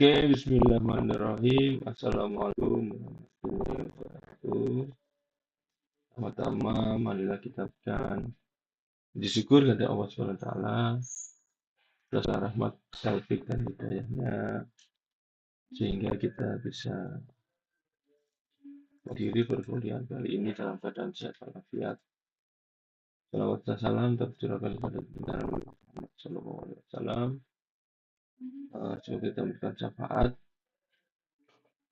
Oke, bismillahirrahmanirrahim. Assalamualaikum warahmatullahi wabarakatuh. Pertama, marilah kita berikan puji syukur kepada Allah Subhanahu wa taala atas rahmat, taufik dan hidayahnya sehingga kita bisa berdiri perkuliahan kali ini dalam keadaan sehat walafiat. Salawat dan salam tercurahkan kepada junjungan Muhammad Sallallahu Alaihi Wasallam. Semoga kita memberikan syafaat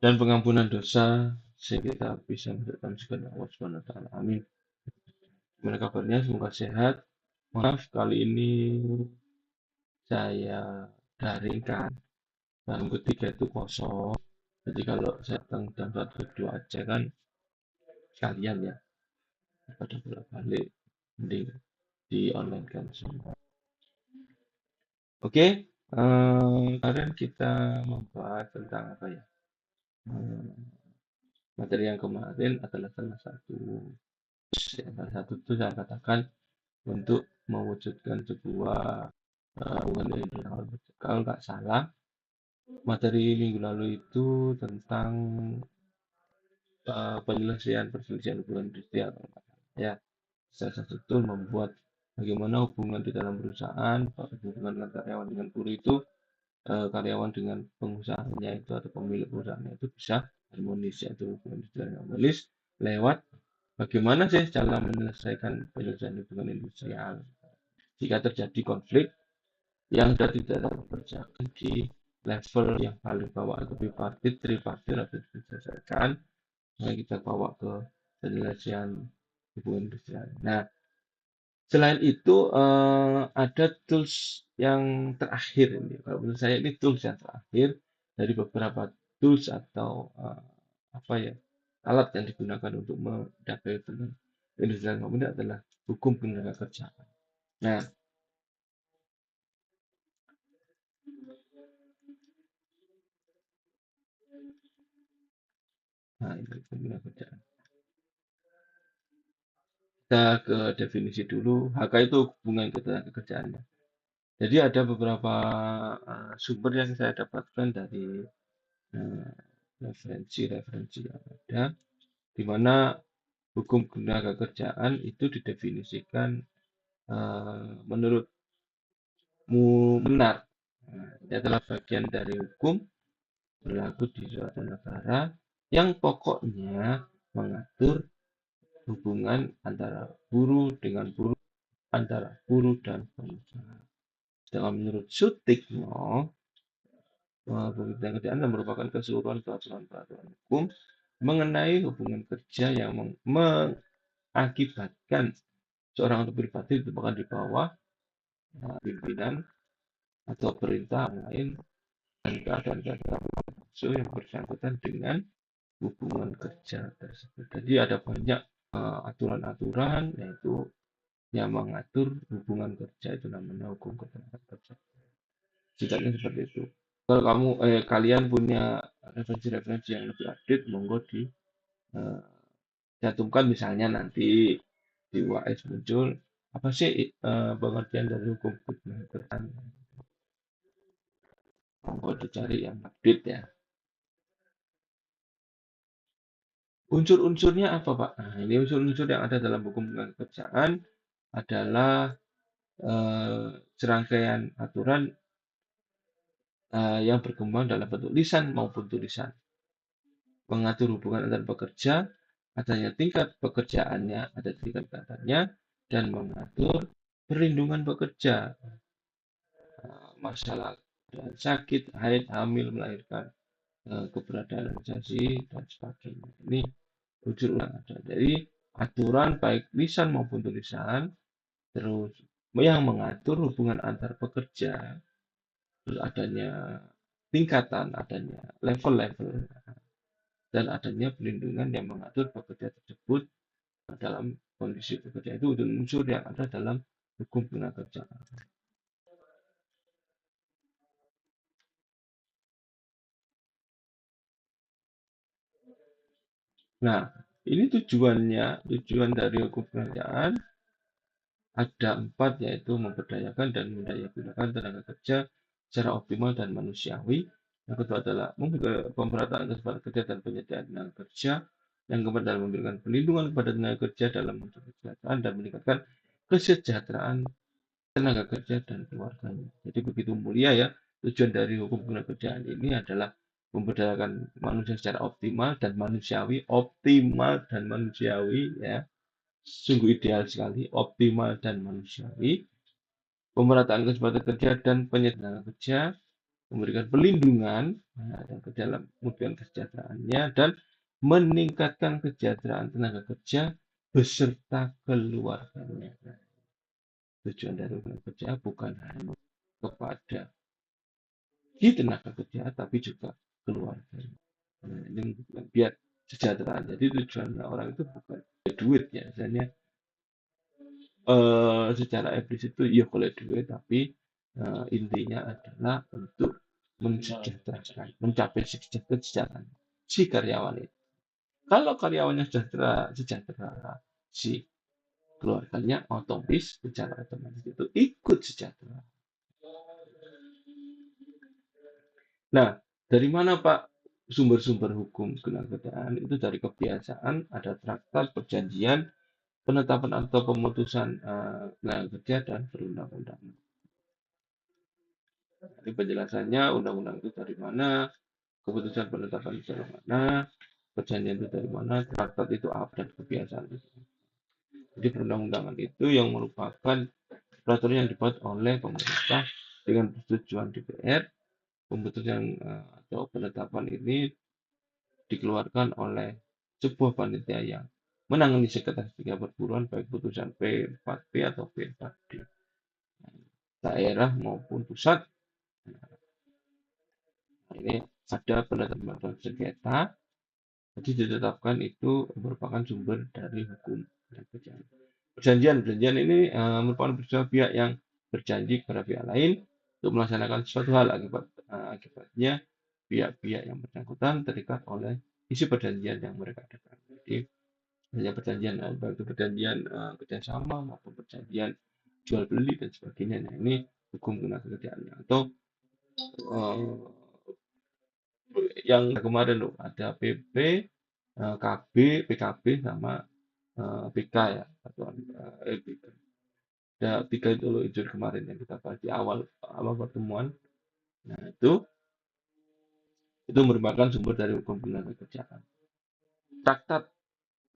dan pengampunan dosa sehingga kita bisa mendapatkan segala Allah Subhanahu wa taala. Amin. Gimana kabarnya? Semoga sehat. Maaf, kali ini saya daringkan. Dan ketiga itu kosong. Jadi kalau saya datang jam 1 2 aja kan sekalian ya. Pada bolak-balik. Mending di online kan semua. Oke, kemarin kita membahas tentang apa ya? Materi yang kemarin adalah salah satu itu saya katakan untuk mewujudkan sebuah hubungan internal. Kalau nggak salah, materi minggu lalu itu tentang penyelesaian perselisihan hubungan industrial. Ya, salah satu tool membuat bagaimana hubungan di dalam perusahaan, hubungan antara karyawan dengan buruh itu, karyawan dengan pengusahanya itu atau pemilik perusahaannya itu bisa harmonis, yaitu hubungan industrial yang harmonis lewat bagaimana sih cara menyelesaikan penyelesaian hubungan industrial jika terjadi konflik yang sudah tidak dapat terjadi di level yang paling bawah atau bipartit, tripartit harus diselesaikan, maka kita bawa ke penyelesaian hubungan industrial. Nah, selain itu ada tools yang terakhir ini. Kalau menurut saya ini tools yang terakhir dari beberapa tools atau apa ya alat yang digunakan untuk mencapai industrial ini adalah hukum ketenaga kerjaan. Nah, ini hukum ketenaga kerjaan. Kita ke definisi dulu. HK itu hubungan ketenaga kerjaannya. Jadi ada beberapa sumber yang saya dapatkan dari referensi yang ada, di mana hukum ketenaga kerjaan itu didefinisikan menurutmu benar. Ini adalah bagian dari hukum berlaku di suatu negara yang pokoknya mengatur hubungan antara buruh dengan buruh, antara buruh dan pengusaha. Sedangkan menurut Sutikno, hukum ketenaga kerjaan merupakan keseluruhan peraturan-peraturan hukum mengenai hubungan kerja yang mengakibatkan seorang atau pribadi ditempatkan di bawah pimpinan atau perintah lain dan keadaan-keadaan yang bersangkutan dengan hubungan kerja tersebut. Jadi ada banyak aturan-aturan yaitu yang mengatur hubungan kerja, itu namanya hukum ketenaga kerja. Singkatnya seperti itu. Kalau kalian punya referensi-referensi yang lebih update, monggo di cantumkan, misalnya nanti di UAS muncul apa sih pengertian dari hukum ketenaga kerjaan. Monggo dicari yang update ya. Unsur-unsurnya apa, Pak? Nah, ini unsur-unsur yang ada dalam hukum ketenaga kerjaan adalah serangkaian aturan yang berkembang dalam bentuk lisan maupun tulisan, mengatur hubungan antar pekerja, adanya tingkat pekerjaannya, ada tingkatannya, dan mengatur perlindungan pekerja, masalah sakit, haid, hamil, melahirkan, keberadaan organisasi, dan sebagainya. Ini unsur yang ada. Jadi aturan baik lisan maupun tulisan, terus yang mengatur hubungan antar pekerja, terus adanya tingkatan, adanya level-level, dan adanya perlindungan yang mengatur pekerja tersebut dalam kondisi pekerja, itu unsur yang ada dalam hukum ketenaga kerjaan. Nah, ini tujuan dari hukum kerjaan ada 4, yaitu memberdayakan dan mendayagunakan tenaga kerja secara optimal dan manusiawi, Yang kedua adalah pemerataan kesempatan kerja dan penyediaan tenaga kerja. Yang keempat adalah memberikan perlindungan kepada tenaga kerja dalam mencari kesejahteraan dan meningkatkan kesejahteraan tenaga kerja dan keluarganya. Jadi begitu mulia ya, tujuan dari hukum ketenagakerjaan ini adalah memberdayakan manusia secara optimal dan manusiawi ya, sungguh ideal sekali, optimal dan manusiawi, pemerataan kesempatan kerja dan penyediaan tenaga kerja, memberikan perlindungan yang ke dalam kemudian kesejahteraannya dan meningkatkan kesejahteraan tenaga kerja beserta keluarganya. Tujuan dari tenaga kerja bukan hanya kepada si tenaga kerja tapi juga keluarga. Nah, ini biar sejahtera. Jadi tujuannya orang itu bukan duit ya, misalnya secara implisit itu ya boleh duit tapi intinya adalah untuk mensejahterakan, mencapai kesejahteraan si karyawan itu. Kalau karyawannya sejahtera, si keluarganya otomatis secara otomatis itu ikut sejahtera. Nah, dari mana Pak sumber-sumber hukum ketenagakerjaan? Itu dari kebiasaan, ada traktat, perjanjian, penetapan atau pemutusan tenaga kerja dan perundang-undangan. Jadi penjelasannya undang-undang itu dari mana, keputusan penetapan itu dari mana, perjanjian itu dari mana, traktat itu apa, dan kebiasaan itu. Jadi perundang-undangan itu yang merupakan peraturan yang dibuat oleh pemerintah dengan persetujuan DPR. Pembentukan atau penetapan ini dikeluarkan oleh sebuah panitia yang menangani sekretaris tiga perburuan baik putusan P4P atau P4D daerah maupun pusat. Nah, ini ada penetapan sengketa, jadi ditetapkan itu merupakan sumber dari hukum dan perjanjian ini merupakan bersama pihak yang berjanji kepada pihak lain untuk melaksanakan suatu hal akibatnya pihak-pihak yang bersangkutan terikat oleh isi perjanjian yang mereka adakan. Jadi hanya perjanjian baik itu perjanjian kerjasama maupun perjanjian jual beli dan sebagainya. Nah, ini hukum ketenagakerjaannya atau yang kemarin loh ada PP, KB, PKB sama PK ya satuan PK. Ada tiga itu loh itu kemarin yang kita bahas di awal pertemuan. Nah itu merupakan sumber dari hukum ketenagakerjaan. Traktat,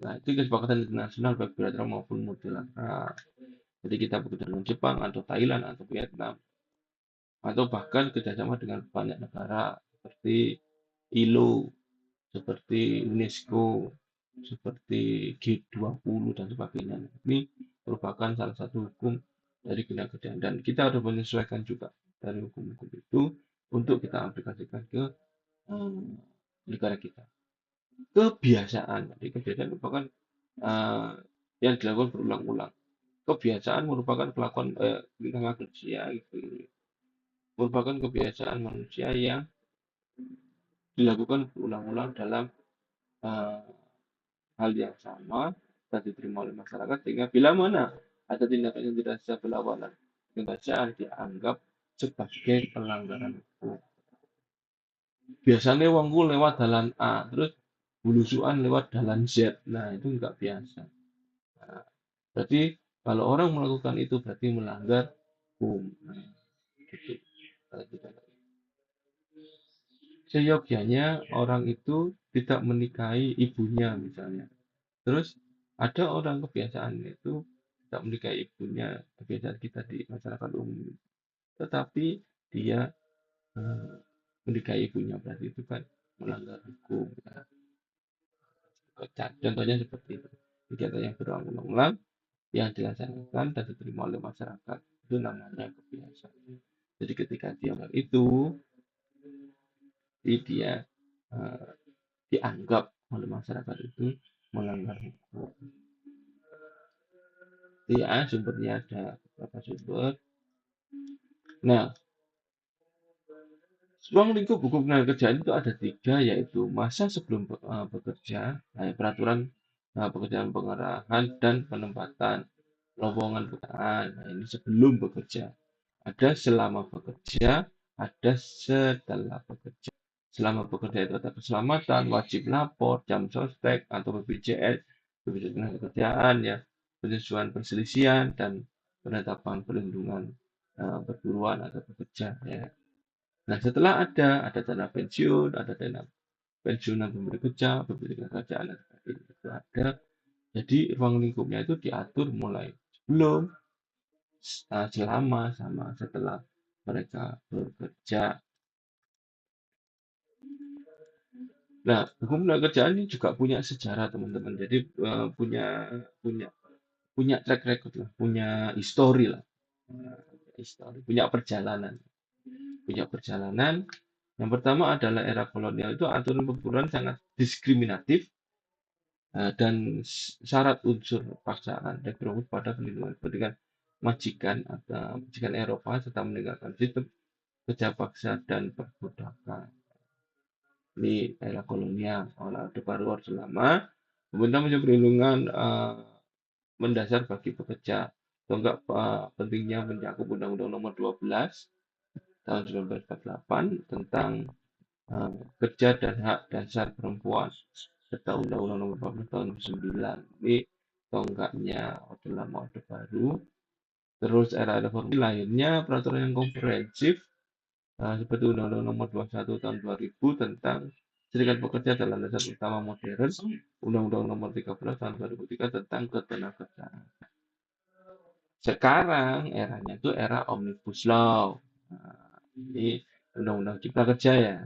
nah itu kesepakatan internasional baik bilateral maupun multilateral. Jadi kita bekerja dengan Jepang atau Thailand atau Vietnam atau bahkan kerjasama dengan banyak negara seperti ILO, seperti UNESCO, seperti G20 dan sebagainya. Ini merupakan salah satu hukum dari ketenagakerjaan dan kita harus menyesuaikan juga dari hukum-hukum itu untuk kita aplikasikan ke negara kita. Kebiasaan, jadi kebiasaan merupakan yang dilakukan berulang-ulang. Kebiasaan merupakan kelakuan lingkungan kerja gitu, merupakan kebiasaan manusia yang dilakukan berulang-ulang dalam uh, hal yang sama dan diterima oleh masyarakat sehingga bila mana ada tindakan yang tidak sesuai berlawanan kebiasaan dianggap sebagai pelanggaran hukum. Biasanya wongku lewat jalan A terus bulusuan lewat jalan Z. Nah itu enggak biasa. Nah, berarti kalau orang melakukan itu berarti melanggar hukum. Nah, gitu. Seyogyanya orang itu tidak menikahi ibunya misalnya. Terus ada orang kebiasaan itu tidak menikahi ibunya, kebiasaan kita di masyarakat umum. Tetapi dia menikahi ibunya berarti itu kan melanggar hukum. Ya. Contohnya seperti itu. Kegiatan yang berulang-ulang yang dilaksanakan dan diterima oleh masyarakat itu namanya kebiasaan. Jadi ketika dia melakukan itu, dia dianggap oleh masyarakat itu melanggar hukum. Ya, sumbernya ada beberapa sumber. Nah, ruang lingkup hukum ketenagakerjaan itu ada tiga, yaitu masa sebelum bekerja, peraturan pekerjaan pengarahan dan penempatan lowongan pekerjaan. Nah, ini sebelum bekerja. Ada selama bekerja, ada setelah bekerja. Selama bekerja itu ada keselamatan, wajib lapor, jam sostek atau BPJS, BPJS Ketenagakerjaan ya, penyesuaian perselisihan dan penetapan perlindungan perburuan atau pekerja ya. Nah, setelah ada dana pensiun, ada dana pensiunan pemberi kerja, pemberi kerjaan dan sebagainya itu ada. Jadi ruang lingkupnya itu diatur mulai sebelum, selama, sama setelah mereka bekerja. Nah, hukum tenaga kerjaan ini juga punya sejarah teman-teman. Jadi punya punya punya track record lah, punya histori lah. Histori, punya perjalanan. Yang pertama adalah era kolonial itu aturan perburuan sangat diskriminatif dan syarat unsur paksaan rekrut pada perlindungan kepentingan majikan atau majikan Eropa serta meninggalkan sistem kerja paksa dan perbudakan. Ini era kolonial, Orde Baru Orde Lama, pemerintah punya perlindungan mendasar bagi pekerja. Atau enggak pentingnya mencakup Undang-Undang Nomor 12 tahun 1948 tentang kerja dan hak dasar perempuan serta Undang-Undang Nomor 14 tahun 1999. Ini tonggaknya Orde Lama Orde Baru. Terus era reformasi lahirnya peraturan yang komprehensif seperti Undang-Undang Nomor 21 tahun 2000 tentang Serikat Pekerja dalam dasar utama modern, Undang-Undang Nomor 13 tahun 2003 tentang ketenagakerjaan. Sekarang eranya itu era Omnibus Law. Nah, ini Undang-Undang Cipta Kerja ya.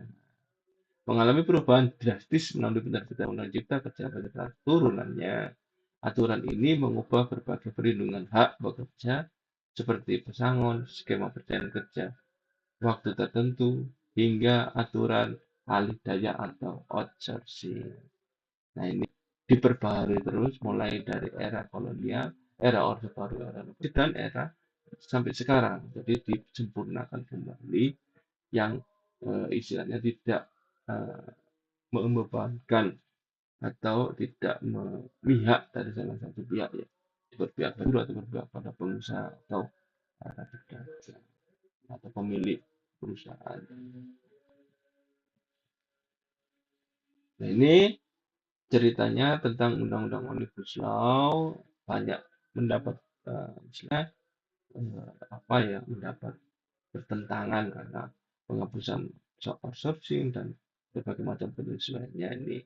Mengalami perubahan drastis melalui penerbitan Undang Cipta Kerja pada turunannya. Aturan ini mengubah berbagai perlindungan hak pekerja seperti pesangon, skema perjanjian kerja, waktu tertentu, hingga aturan alih daya atau outsourcing. Nah, ini diperbaharui terus mulai dari era kolonial, era Orde Baru, era Reformasi, dan era sampai sekarang. Jadi disempurnakan kembali yang istilahnya tidak membebankan atau tidak memihak dari salah satu pihak ya, berpihak buruh atau berpihak pada pengusaha atau para pedagang atau pemilik perusahaan. Nah, ini ceritanya tentang Undang-Undang Omnibus Law banyak mendapat istilah apa ya, mendapat bertentangan karena penghapusan outsourcing dan berbagai macam penyesuaiannya ini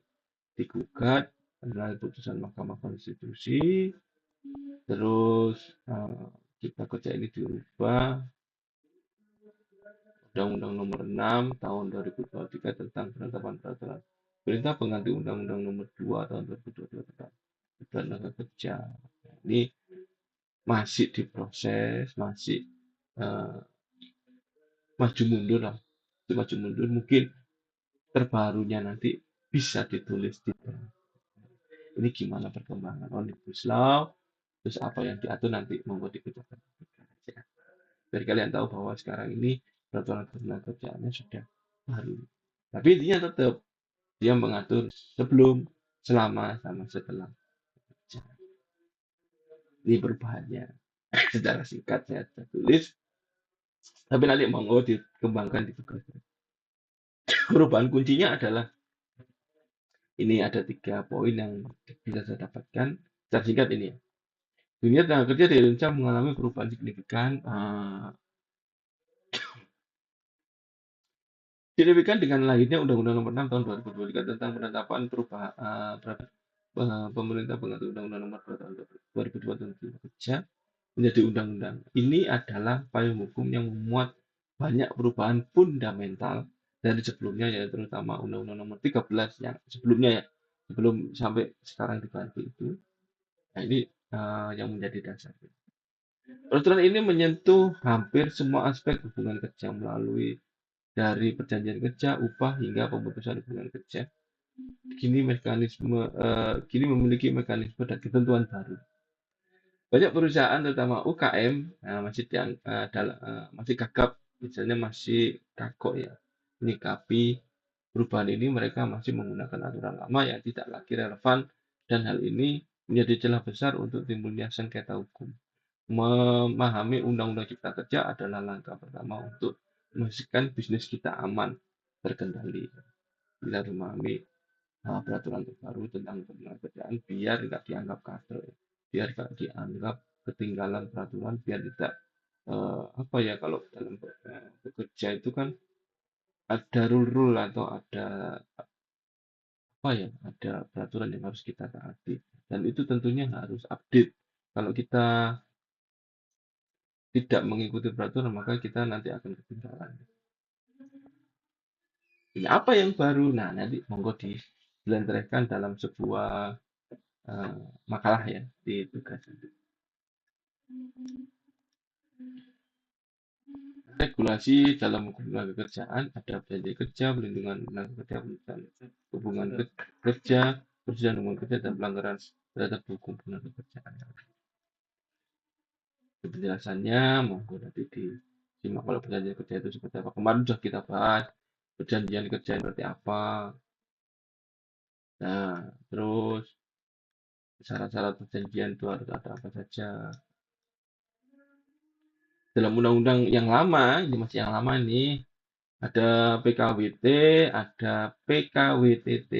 digugat melalui putusan Mahkamah Konstitusi. Terus Cipta Kerja ini diubah Undang-Undang Nomor 6 Tahun 2023 tentang penetapan peraturan Perintah pengganti Undang-Undang Nomor 2 Tahun 2022 tentang tenaga kerja. Ini masih diproses, masih uh, maju mundur lah, maju mundur mungkin terbarunya nanti bisa ditulis di ini gimana perkembangan Omnibus Law, terus apa yang diatur nanti membuat dikejar. Biar kalian tahu bahwa sekarang ini peraturan ketenaga kerjaannya sudah baru. Tapi intinya tetap dia mengatur sebelum, selama, sama setelah. Ini perubahannya. Secara singkat saya tulis. Tapi nanti monggo dikembangkan di tugas. Perubahan kuncinya adalah ini ada 3 poin yang bisa saya dapatkan. Secara singkat ini ya. Dunia tenaga kerja di Indonesia mengalami perubahan signifikan. Signifikan dengan lahirnya Undang-Undang Nomor 6 Tahun 2023 tentang penetapan perubahan pemerintah pengganti Undang-Undang Nomor 2 Tahun 2002 tentang kerja menjadi undang-undang. Ini adalah payung hukum yang memuat banyak perubahan fundamental dari sebelumnya, ya terutama Undang-Undang Nomor 13 yang sebelumnya ya, sebelum sampai sekarang diganti itu. Nah, ini yang menjadi dasar. Peraturan ini menyentuh hampir semua aspek hubungan kerja melalui dari perjanjian kerja, upah hingga pemutusan hubungan kerja. Kini memiliki mekanisme dan ketentuan baru. Banyak perusahaan terutama UKM masih gagap, misalnya masih kagok ya, menyikapi perubahan ini. Mereka masih menggunakan aturan lama yang tidak lagi relevan dan hal ini menjadi celah besar untuk timbulnya sengketa hukum. Memahami Undang-Undang Cipta Kerja adalah langkah pertama untuk memastikan bisnis kita aman, terkendali. kita harus memahami peraturan terbaru tentang ketenaga kerjaan biar nggak dianggap kasar, biar nggak dianggap ketinggalan peraturan, biar tidak apa ya kalau dalam bekerja itu kan ada rule-rule atau ada apa ya, ada peraturan yang harus kita taati dan itu tentunya harus update. Kalau kita tidak mengikuti peraturan maka kita nanti akan ketinggalan. Ini apa yang baru? Nah, nanti monggo diselenggarakan dalam sebuah eh, makalah ya di tugas. Regulasi dalam hubungan pekerjaan ada perjanjian kerja, pelindungan tenaga kerja, hubungan kerja, perjanjian hubungan kerja dan pelanggaran terhadap hukum tenaga kerjaan. Penjelasannya monggo nanti disimak kalau perjanjian kerja itu seperti apa. Kemarin sudah kita bahas perjanjian kerja seperti apa. Nah, terus syarat-syarat perjanjian itu harus ada apa saja. Dalam undang-undang yang lama, ini masih yang lama nih, ada PKWT, ada PKWTT.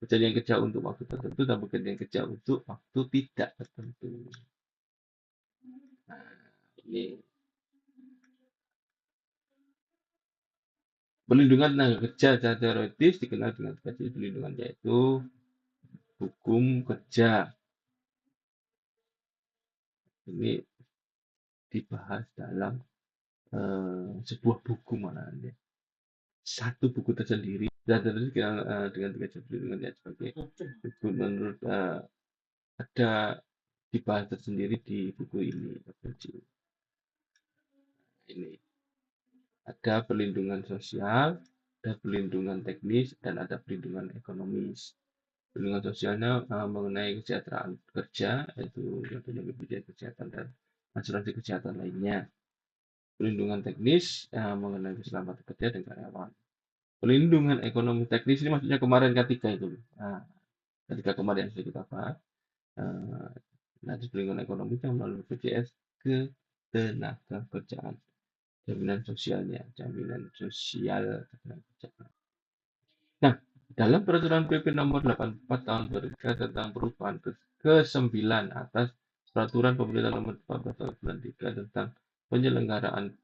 Perjanjian kerja untuk waktu tertentu dan perjanjian kerja untuk waktu tidak tertentu. Nah, ini perlindungan tenaga kerja secara teoritis dikenal dengan perlindungan yaitu hukum kerja. Ini dibahas dalam sebuah buku mana ya. Satu buku tersendiri dan terus dengan tiga perlindungan ya sebagai buku menurut ada dibahas tersendiri di buku ini. Ini ada perlindungan sosial, ada perlindungan teknis, dan ada perlindungan ekonomis. Perlindungan sosialnya mengenai kesejahteraan kerja, yaitu contohnya BPJS kesehatan dan asuransi kesehatan lainnya. Perlindungan teknis mengenai keselamatan kerja dan karyawan. Perlindungan ekonomi teknis ini maksudnya kemarin ketiga itu. Nah, ketika kemarin yang sudah kita bahas, nanti perlindungan ekonomi yang melalui BPJS ketenaga kerjaan. Jaminan sosialnya, jaminan sosial ketenaga kerjaan. Nah, dalam peraturan PP nomor 84 tahun 2003 tentang perubahan ke-9 atas peraturan pemerintah nomor 14 tahun 93 tentang penyelenggaraan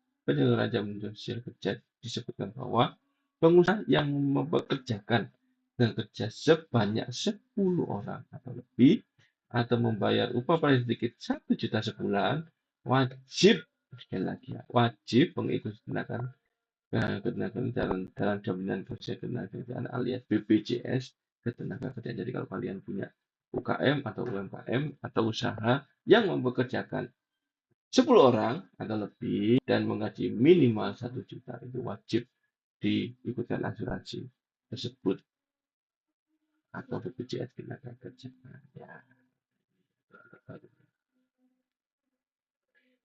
jaminan sosial kerja disebutkan bahwa pengusaha yang mempekerjakan tenaga kerja sebanyak 10 orang atau lebih atau membayar upah paling sedikit 1 juta sebulan wajib sekali lagi ya, wajib mengikuti tindakan dalam jaminan sosial ketenagakerjaan alias BPJS ketenagakerjaan. Jadi kalau kalian punya UKM atau UMKM atau usaha yang mempekerjakan 10 orang atau lebih dan menggaji minimal 1 juta itu wajib diikutkan asuransi tersebut atau BPJS ketenagakerjaan. Ya,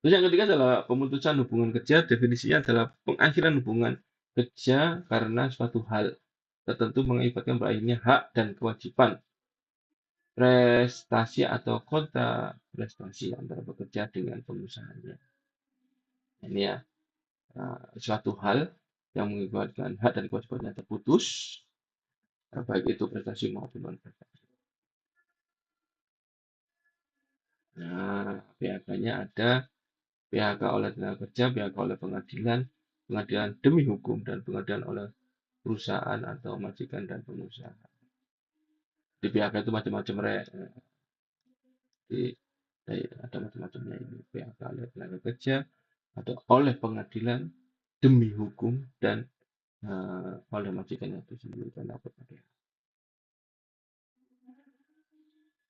terus yang ketiga adalah pemutusan hubungan kerja. Definisinya adalah pengakhiran hubungan kerja karena suatu hal tertentu mengakibatkan berakhirnya hak dan kewajiban prestasi atau kontra prestasi antara pekerja dengan pengusahanya. Ini ya, suatu hal yang mengakibatkan hak dan kewajibannya terputus, baik itu prestasi maupun non prestasi. Nah, PHK-nya ada PHK oleh tenaga kerja, PHK oleh pengadilan, pengadilan demi hukum, dan pengadilan oleh perusahaan atau majikan dan pengusaha. Di PHK itu macam-macam ada macam-macamnya ini PHK oleh tenaga kerja atau oleh pengadilan demi hukum dan oleh majikannya itu sendiri dan dapat PHK.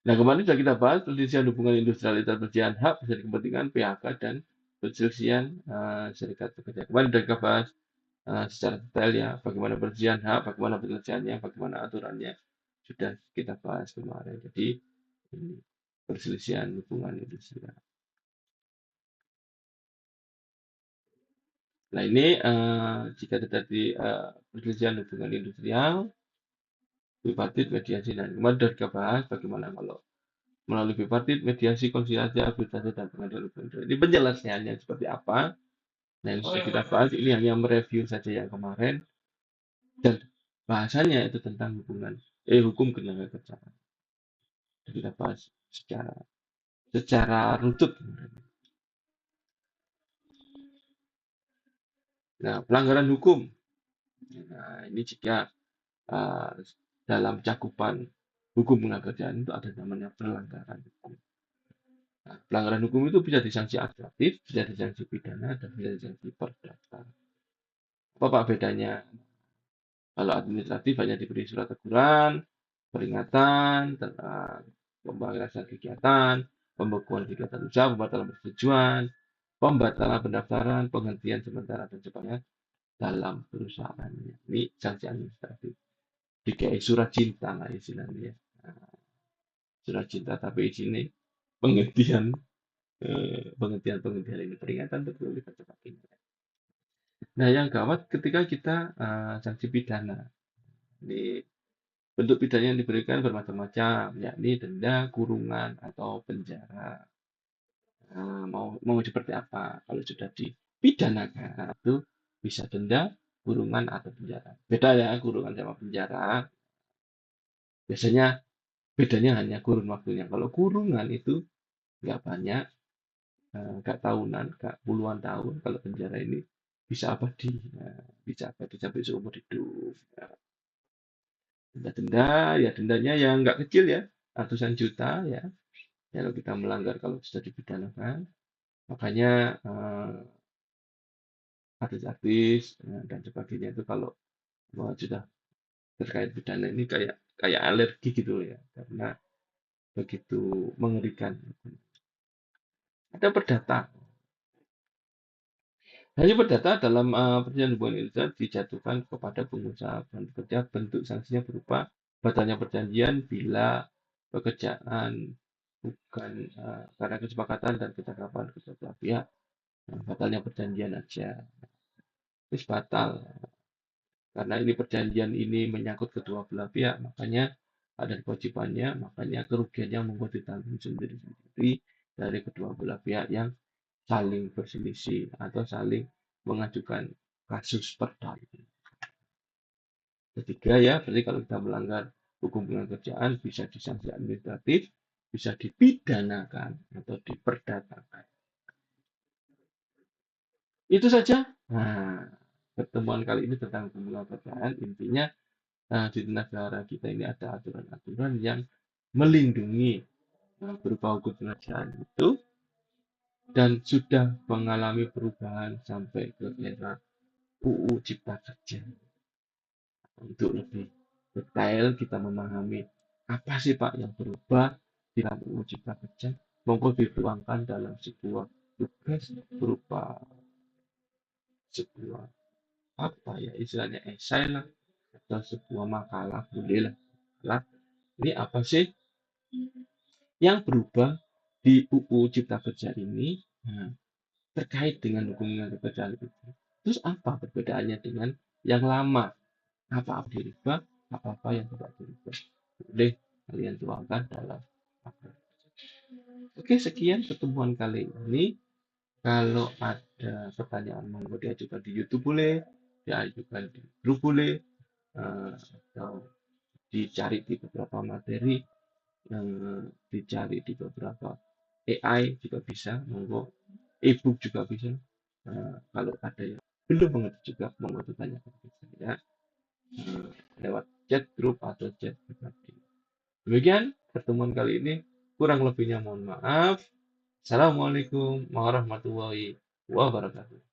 Nah kemarin sudah kita bahas perselisihan hubungan industrialitas perselisihan hak perselisihan kepentingan PHK dan perselisihan serikat pekerja. Kemarin sudah kita bahas secara detail ya bagaimana perselisihan hak, bagaimana penyelesaiannya, bagaimana aturannya sudah kita bahas kemarin. Jadi ini perselisihan hubungan industrial. Nah ini jika terjadi perselisihan hubungan industrial, bipartit, mediasi, dan kemarin sudah kita bahas bagaimana kalau melalui bipartit, mediasi, konsiliasi, arbitrase, dan pengadilan hubungan industrial. Ini penjelasannya seperti apa? Nah yang sudah kita bahas ini hanya mereview saja yang kemarin dan bahasanya itu tentang hukum ketenagakerjaan. Kita bahas secara secara runtut. Nah, pelanggaran hukum. Nah, ini jika uh, dalam cakupan hukum ketenagakerjaan itu ada namanya pelanggaran hukum. Nah, pelanggaran hukum itu bisa disanksi administratif, bisa disanksi pidana, dan bisa disanksi perdata. Apa Pak bedanya? Kalau administratif hanya diberi surat teguran, peringatan, tentang pembatasan kegiatan, pembekuan kegiatan usaha, pembatalan persetujuan, pembatalan pendaftaran, penghentian sementara dan sebagainya dalam perusahaannya. Ini sanksi administratif. Dikai surat cinta lah istilahnya. Nah, surat cinta tapi di sini penghentian penghentian ini peringatan betul kita cepat ini. Nah, yang gawat ketika kita sanksi pidana. Ini bentuk pidana yang diberikan bermacam-macam, yakni denda, kurungan, atau penjara. Nah, mau seperti apa? Kalau sudah dipidanakan, itu bisa denda, kurungan, atau penjara. Beda ya, kurungan sama penjara. Biasanya bedanya hanya kurun waktunya. Kalau kurungan itu nggak banyak, nggak tahunan, nggak puluhan tahun. Kalau penjara ini bisa abadi, bisa abadi sampai seumur hidup. Nah, denda-denda, ya dendanya yang nggak kecil ya, ratusan juta ya. Kalau kita melanggar kalau sudah dipidanakan, makanya artis-artis dan sebagainya itu kalau sudah terkait pidana ini kayak kayak alergi gitu ya, karena begitu mengerikan. Ada perdata. Hanya perdata dalam perjanjian hubungan kerja dijatuhkan kepada pengusaha dan pekerja, bentuk sanksinya berupa batalnya perjanjian bila pekerjaan bukan karena kesepakatan dan ketetapan kedua belah pihak. Nah, batalnya perjanjian aja. Terus batal karena ini perjanjian ini menyangkut kedua belah pihak, makanya ada kewajibannya, makanya kerugiannya membuat ditanggung sendiri-sendiri dari kedua belah pihak yang saling berselisih atau saling mengajukan kasus perdata. Ketiga ya, berarti kalau kita melanggar hukum kerjaan bisa disanksi administratif, bisa dipidanakan atau diperdatakan. Itu saja. Nah, pertemuan kali ini tentang hukum kerjaan intinya di negara kita ini ada aturan-aturan yang melindungi berupa hukum kerjaan itu dan sudah mengalami perubahan sampai ke era UU Cipta Kerja. Untuk lebih detail kita memahami apa sih Pak yang berubah di dalam UU Cipta Kerja, monggo dituangkan dalam sebuah tugas berupa sebuah apa ya istilahnya esai lah atau sebuah makalah boleh lah. Ini apa sih yang berubah di UU Cipta Kerja ini terkait dengan hubungan pekerjaan itu. Terus apa perbedaannya dengan yang lama? Apa-apa dirubah, apa-apa yang tidak dirubah. Boleh kalian tuangkan dalam apa. Oke, sekian pertemuan kali ini. Kalau ada pertanyaan monggo diajukan di YouTube boleh, diajukan di grup boleh, atau dicari di beberapa materi, dicari di beberapa AI juga bisa, monggo e-book juga bisa. Kalau ada yang belum mengerti juga monggo ditanyakan ke saya lewat chat grup atau chat pribadi. Demikian pertemuan kali ini. Kurang lebihnya mohon maaf. Assalamualaikum warahmatullahi wabarakatuh.